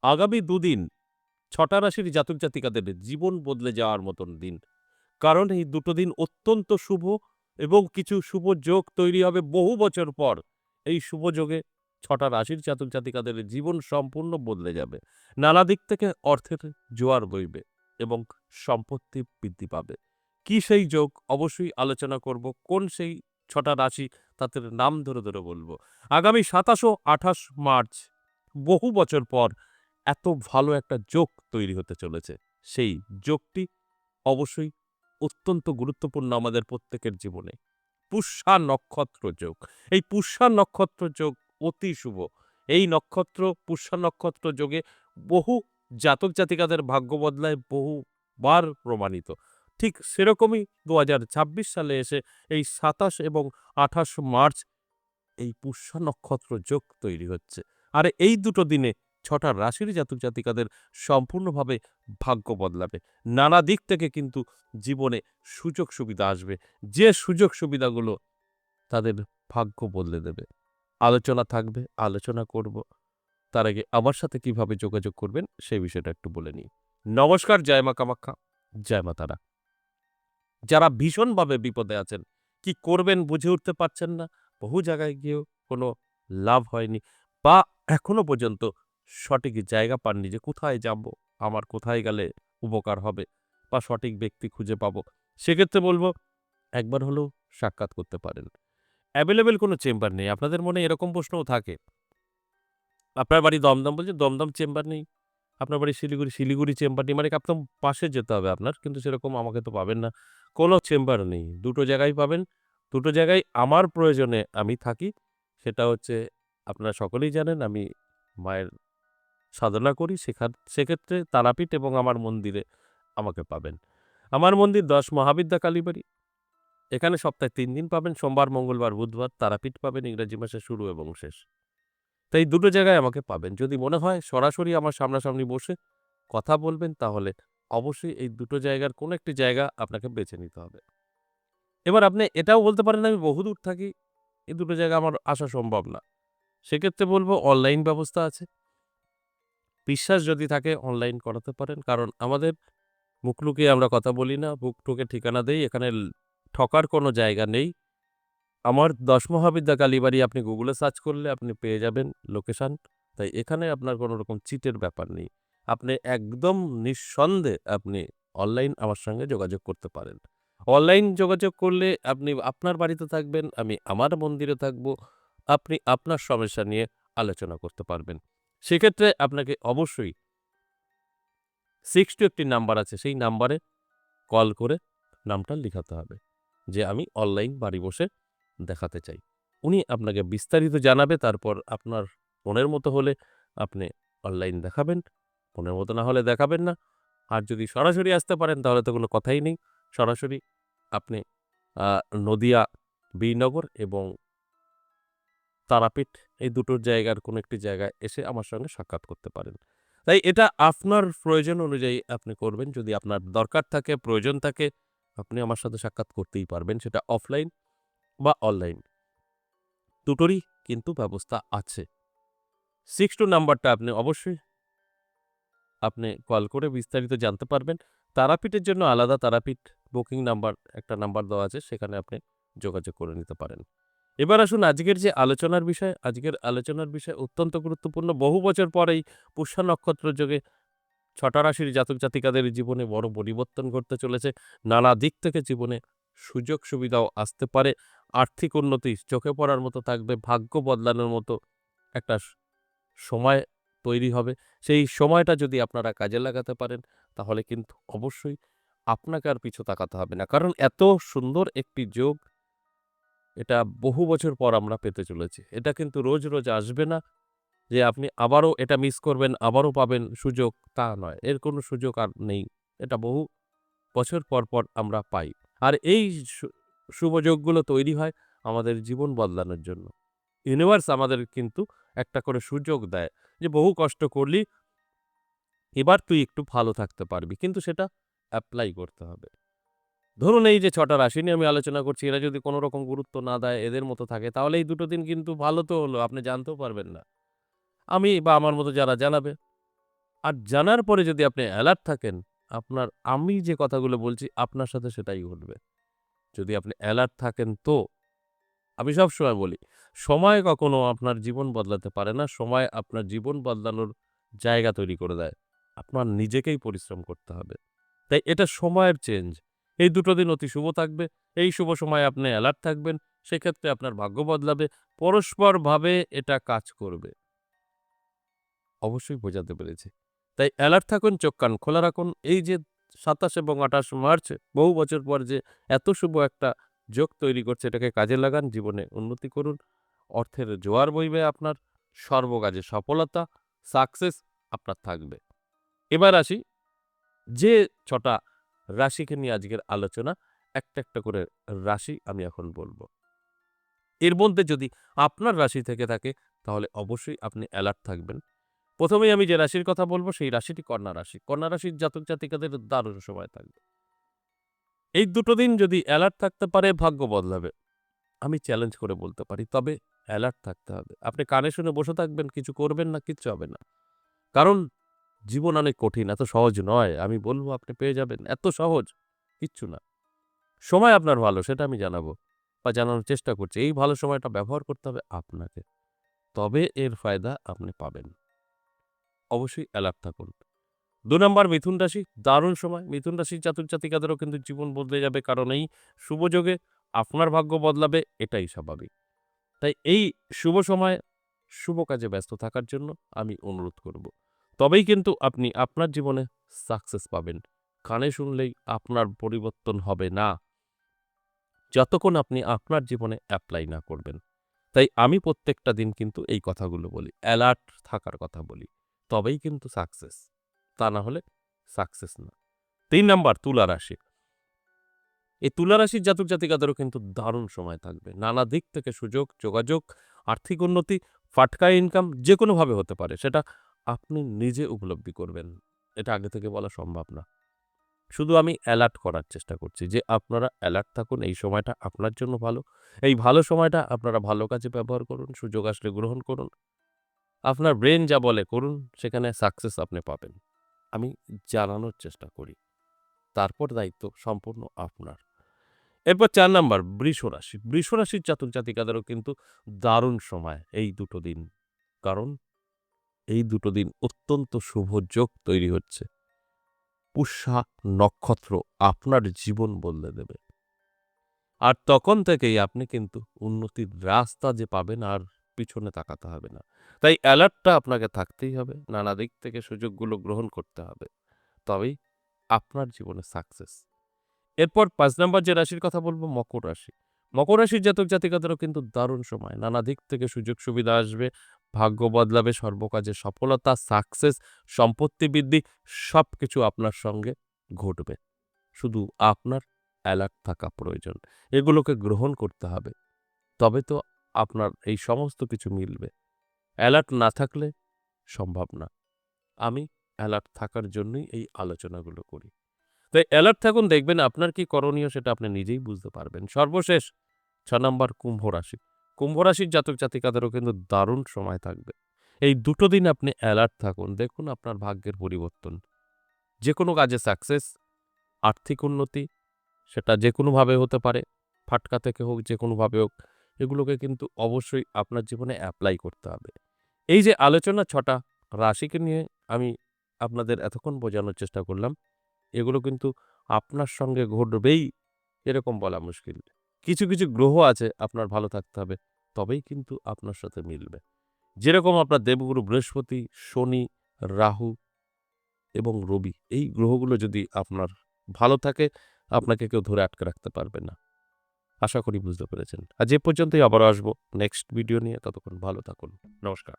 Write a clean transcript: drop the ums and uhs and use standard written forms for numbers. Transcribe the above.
আগামী দুদিন ৬টা রাশির জাতক জাতিকাদের জীবন বদলে যাওয়ার মতন দিন। কারণ এই দুটো দিন অত্যন্ত শুভ এবং কিছু শুভ যোগ তৈরি হবে বহু বছর পর। এই শুভ যোগে ৬টা রাশির জাতক জাতিকাদের জীবন সম্পূর্ণ বদলে যাবে। নানা দিক থেকে অর্থের জোয়ার বইবে এবং সম্পত্তি বৃদ্ধি পাবে। কি সেই যোগ? অবশ্যই আলোচনা করব। কোন সেই ৬টা রাশি তাদের নাম ধরে, ধরে বলব। আগামী ২৭ ও ২৮ মার্চ বহু বছর পর এত ভালো একটা যোগ তৈরি হতে চলেছে। সেই যোগটি অবশ্যই অত্যন্ত গুরুত্বপূর্ণ আমাদের প্রত্যেকের জীবনে। পুষ্যা নক্ষত্র যোগ। এই পুষ্যা নক্ষত্র যোগ অতি শুভ। এই নক্ষত্র পুষ্যা নক্ষত্র যোগে বহু জাতক জাতিকাদের ভাগ্য বদলায় বহুবার প্রমাণিত। ঠিক সেরকমই ২০২৬ সালে এসে এই ২৭ এবং ২৮ মার্চ এই পুষ্যা নক্ষত্র যোগ তৈরি হচ্ছে। আর এই দুটো দিনে ৬টা রাশির জাতক জাতিকাদের সম্পূর্ণভাবে ভাগ্য বদলাবে। নানা দিক থেকে কিন্তু জীবনে সুযোগ সুবিধা আসবে। যে সুযোগ সুবিধাগুলো তাদের ভাগ্য বদলে দেবে। আলোচনা থাকবে, আলোচনা করব। তার আগে আমার সাথে কিভাবে যোগাযোগ করবেন সেই বিষয়টা একটু বলে নিই। নমস্কার, জয় মা কামাখ্যা, জয় মা তারা। যারা ভীষণভাবে বিপদে আছেন, কি করবেন বুঝে উঠতে পারছেন না, বহু জায়গায় গিয়েও কোনো লাভ হয়নি বা এখনো পর্যন্ত সঠিক জায়গা পাননি যে কোথায় যাব, আমার কোথায় গেলে উপকার হবে বা সঠিক ব্যক্তি খুঁজে পাবো। সেক্ষেত্রে বলব একবার হলেও সাক্ষাৎ করতে পারেন। অ্যাভেলেবেল কোনো চেম্বার নেই। আপনাদের মনে এরকম প্রশ্নও থাকে। আপনার বাড়ি দমদম, বলছে দমদম চেম্বার নেই। আপনার বাড়ি শিলিগুড়ি, শিলিগুড়ি চেম্বার নেই। মানে একদম পাশে যেতে হবে আপনার। কিন্তু সেরকম আমাকে তো পাবেন না। কোনো চেম্বার নেই। দুটো জায়গায় পাবেন। দুটো জায়গায় আমার প্রয়োজনে আমি থাকি। সেটা হচ্ছে আপনারা সকলেই জানেন আমি মায়ের সাধনা করি। সেক্ষেত্রে তারাপীঠ এবং আমার মন্দিরে আমাকে পাবেন। আমার মন্দির ১০ মহাবিদ্যা কালীবাড়ি। এখানে সপ্তাহে ৩ দিন পাবেন। সোমবার, মঙ্গলবার, বুধবার। তারাপীঠ পাবেন ইংরেজি মাসের শুরু এবং শেষ। তাই দুটো জায়গায় আমাকে পাবেন। যদি মনে হয় সরাসরি আমার সামনাসামনি বসে কথা বলবেন তাহলে অবশ্যই এই দুটো জায়গার কোনো একটি জায়গা আপনাকে বেছে নিতে হবে। এবার আপনি এটাও বলতে পারেন আমি বহুদূর থাকি, এই দুটো জায়গা আমার আসা সম্ভব না। সেক্ষেত্রে বলব অনলাইন ব্যবস্থা আছে। বিশ্বাস যদি থাকে অনলাইন করাতে পারেন। কারণ আমাদের মুখ লুকিয়ে আমরা কথা বলি না, বুক ঠুকে ঠিকানা দেই। এখানে ঠকার কোনো জায়গা নেই। আমার ১০ মহাবিদ্যা কালীবাড়ি আপনি গুগলে সার্চ করলে আপনি পেয়ে যাবেন লোকেশন। তাই এখানে আপনার কোনো রকম চিটের ব্যাপার নেই। আপনি একদম নিঃসন্দেহে আপনি অনলাইন আমার সঙ্গে যোগাযোগ করতে পারেন। অনলাইন যোগাযোগ করলে আপনি আপনার বাড়িতে থাকবেন, আমি আমার মন্দিরে থাকব। আপনি আপনার সমস্যা নিয়ে আলোচনা করতে পারবেন। সেক্ষেত্রে আপনাকে অবশ্যই 62 একটি নাম্বার আছে, সেই নাম্বারে কল করে নামটা লিখাতে হবে যে আমি অনলাইন বাড়ি বসে দেখাতে চাই। উনি আপনাকে বিস্তারিত জানাবে। তারপর আপনার মনের মতো হলে আপনি অনলাইন দেখাবেন, মনের মতো না হলে দেখাবেন না। আর যদি সরাসরি আসতে পারেন তাহলে তো কোনো কথাই নেই। সরাসরি আপনি আ নদিয়া বীরনগর এবং তারাপীঠ এই দুটো জায়গার কোনো একটি জায়গায় এসে আমার সঙ্গে সাক্ষাৎ করতে পারেন। তাই এটা আপনার প্রয়োজন অনুযায়ী আপনি করবেন। যদি আপনার দরকার থাকে, প্রয়োজন থাকে, আপনি আমার সাথে সাক্ষাৎ করতেই পারবেন। সেটা অফলাইন বা অনলাইন। দুটোরই কিন্তু ব্যবস্থা আছে। 62 নাম্বারটা আপনি অবশ্যই আপনি কল করে বিস্তারিত জানতে পারবেন। তারাপীঠের জন্য আলাদা তারাপীঠ বুকিং নাম্বার একটা নাম্বার দেওয়া আছে, সেখানে আপনি যোগাযোগ করে নিতে পারেন। এবার আসুন আজকের যে আলোচনার বিষয়, আজকের আলোচনার বিষয় অত্যন্ত গুরুত্বপূর্ণ। বহু বছর পর এই পুষ্যা নক্ষত্র যোগে ৬টা রাশির জাতক জাতিকাদের জীবনে বড় পরিবর্তন ঘটতে চলেছে। নানা দিক থেকে জীবনে সুযোগ সুবিধাও আসতে পারে। আর্থিক উন্নতি চোখে পড়ার মতো থাকবে। ভাগ্য বদলানোর মতো একটা সময় তৈরি হবে। সেই সময়টা যদি আপনারা কাজে লাগাতে পারেন তাহলে কিন্তু অবশ্যই আপনাকে আর পিছু তাকাতে হবে না। কারণ এত সুন্দর একটি যোগ এটা বহু বছর পর আমরা পেতে চলেছি। এটা কিন্তু রোজ, রোজ আসবে না যে আপনি আবারও এটা মিস করবেন, আবারও পাবেন সুযোগ, তা নয়। এর কোনো সুযোগ আর নেই। এটা বহু বছর পর, পর আমরা পাই। আর এই শু শুভ যোগগুলো তৈরি হয় আমাদের জীবন বদলানোর জন্য। ইউনিভার্স আমাদের কিন্তু একটা করে সুযোগ দেয় যে বহু কষ্ট করলি, এবার তুই একটু ভালো থাকতে পারবি। কিন্তু সেটা এপ্লাই করতে হবে। ধরুন এই যে ৬টা রাশি নিয়ে আমি আলোচনা করছি, এরা যদি কোনো রকম গুরুত্ব না দেয়, এদের মতো থাকে, তাহলে এই দুটো দিন কিন্তু ভালো তো হলো, আপনি জানতেও পারবেন না। আমি বা আমার মতো যারা জানাবে। আর জানার পরে যদি আপনি অ্যালার্ট থাকেন, আমি যে কথাগুলো বলছি আপনার সাথে সেটাই ঘটবে। যদি আপনি অ্যালার্ট থাকেন তো। আমি সবসময় বলি, সময় কখনো আপনার জীবন বদলাতে পারে না। সময় আপনার জীবন বদলানোর জায়গা তৈরি করে দেয়। আপনার নিজেকেই পরিশ্রম করতে হবে। তাই এটা সময়ের চেঞ্জ। এই দুটো দিন অতি শুভ থাকবে। এই শুভ সময়ে আপনি অ্যালার্ট থাকবেন। সেক্ষেত্রে আপনার ভাগ্য বদলাবে। পরস্পরভাবে এটা কাজ করবে। অবশ্যই বোঝাতে পেরেছি। তাই অ্যালার্ট থাকুন, চোখ কান খোলা রাখুন। এই যে ২৭ এবং ২৮ মার্চ বহু বছর পর যে এত শুভ একটা যোগ তৈরি করছে এটাকে কাজে লাগান, জীবনে উন্নতি করুন। অর্থের জোয়ার বইবে আপনার, সর্বকাজে সফলতা, সাকসেস আপনার থাকবে। এবার আসি যে ৬টা রাশিকে নিয়ে আজকের আলোচনা, একটা, একটা করে রাশি আমি এখন বলব। এর মধ্যে যদি আপনার রাশি থেকে থাকে তাহলে অবশ্যই আপনি অ্যালার্ট থাকবেন। ১ম এই আমি যে রাশির কথা বলব সেই রাশিটি কন্যা রাশি। কন্যা রাশির জাতক-জাতিকাদের দারুণ সময় থাকবে। এই দুটো দিন যদি অ্যালার্ট থাকতে পারে ভাগ্য বদলাবে। আমি চ্যালেঞ্জ করে বলতে পারি। তবে অ্যালার্ট থাকতে হবে। আপনি কানে শুনে বসে থাকবেন, কিছু করবেন না, কিচ্ছু হবে না। কারণ জীবন অনেক কঠিন, এত সহজ নয়। আমি বলব আপনি পেয়ে যাবেন। এত সহজ কিচ্ছু না। সময় আপনার ভালো সেটা আমি জানাবো বা জানানোর চেষ্টা করছি। এই ভালো সময়টা ব্যবহার করতে হবে আপনাকে। তবে এর ফায়দা আপনি পাবেন। অবশ্যই অ্যালার্ট থাকুন। ২ নাম্বার মিথুন রাশি, দারুণ সময়। মিথুন রাশির জাতক-জাতিকাদেরও কিন্তু জীবন বদলে যাবে। কারণ এই শুভ যোগে আপনার ভাগ্য বদলাবে, এটাই স্বাভাবিক। তাই এই শুভ সময়ে শুভ কাজে ব্যস্ত থাকার জন্য আমি অনুরোধ করব। তবেই কিন্তু আপনি আপনার জীবনে সাকসেস পাবেন। কানে শুনলেই আপনার পরিবর্তন হবে না, যতক্ষণ আপনি আপনার জীবনে এপ্লাই না করবেন। তাই আমি প্রত্যেকটা দিন কিন্তু এই কথাগুলো বলি। অ্যালার্ট থাকার কথা বলি। তবেই কিন্তু সাকসেস। তা না হলে সাকসেস না। ৩ নাম্বার তুলা রাশি। এই তুলা রাশির জাতক-জাতিকাদেরও কিন্তু দারুণ সময় থাকবে। নানা দিক থেকে সুযোগ, যোগাযোগ, আর্থিক উন্নতি, ফাটকা ইনকাম যেকোনোভাবে হতে পারে। সেটা আপনি নিজে উপলব্ধি করবেন। এটা আগে থেকে বলা সম্ভব না। শুধু আমি অ্যালার্ট করার চেষ্টা করছি যে আপনারা অ্যালার্ট থাকুন। এই সময়টা আপনার জন্য ভালো। এই ভালো সময়টা আপনারা ভালো কাজে ব্যবহার করুন। সুযোগ আসলে গ্রহণ করুন। আপনার ব্রেইন যা বলে করুন, সেখানে সাকসেস আপনি পাবেন। আমি জানানোর চেষ্টা করি। তারপর দায়িত্ব সম্পূর্ণ আপনার। এরপর ৪ নাম্বার বৃষ রাশি। বৃষ রাশির জাতক-জাতিকাদেরও কিন্তু দারুণ সময় এই দুটো দিন। কারণ এই দুটো দিন অত্যন্ত শুভ যোগ তৈরি হচ্ছে। পুষ্যা নক্ষত্র আপনার জীবন বদলে দেবে। আর তখন থেকেই আপনি কিন্তু উন্নতির রাস্তা যে পাবেন আর পিছনে তাকাতে হবে না। তাই অ্যালার্টটা আপনাকে থাকতেই হবে। নানা দিক থেকে সুযোগগুলো গ্রহণ করতে হবে। তবেই আপনার জীবনে সাকসেস। এরপর ৫ নাম্বার যে রাশির কথা বলব মকর রাশি। মকর রাশির জাতক-জাতিকাদেরও কিন্তু দারুণ সময়। নানা দিক থেকে সুযোগ সুবিধা আসবে, ভাগ্য বদলাবে, সর্বকাজে সফলতা, সাকসেস, সম্পত্তি বৃদ্ধি সবকিছু আপনার সঙ্গে ঘটবে। শুধু আপনার অ্যালার্ট থাকা প্রয়োজন। এগুলোকে গ্রহণ করতে হবে। তবে তো আপনার এই সমস্ত কিছু মিলবে। অ্যালার্ট না থাকলে সম্ভব না। আমি অ্যালার্ট থাকার জন্যই এই আলোচনাগুলো করি। তাই অ্যালার্ট থাকুন, দেখবেন আপনার কি করণীয় সেটা আপনি নিজেই বুঝতে পারবেন। সর্বশেষ ৬ নাম্বার কুম্ভ রাশি। কুম্ভ রাশির জাতক-জাতিকাদেরও কিন্তু দারুণ সময় থাকবে। এই দুটো দিন আপনি অ্যালার্ট থাকুন। দেখুন আপনার ভাগ্যের পরিবর্তন। যেকোনো কাজে সাকসেস, আর্থিক উন্নতি সেটা যেকোনোভাবে হতে পারে। ফাটকা থেকে হোক, যেকোনোভাবে হোক, এগুলোকে কিন্তু অবশ্যই আপনার জীবনে এপ্লাই করতে হবে। এই যে আলোচনা ৬টা রাশিকে নিয়ে আমি আপনাদের এতক্ষণ বোঝানোর চেষ্টা করলাম, এগুলো কিন্তু আপনার সঙ্গে ঘটবেই এরকম বলা মুশকিল। কিছু, কিছু গ্রহ আছে আপনার ভালো থাকতে হবে, তবেই কিন্তু আপনার সাথে মিলবে। যেরকম আপনার দেবগুরু বৃহস্পতি, শনি, রাহু এবং রবি এই গ্রহগুলো যদি আপনার ভালো থাকে, আপনাকে কেউ ধরে আটকে রাখতে পারবে না। আশা করি বুঝতে পেরেছেন। আজ এ পর্যন্তই, আবারও আসবো নেক্সট ভিডিও নিয়ে। ততক্ষণ ভালো থাকুন। নমস্কার।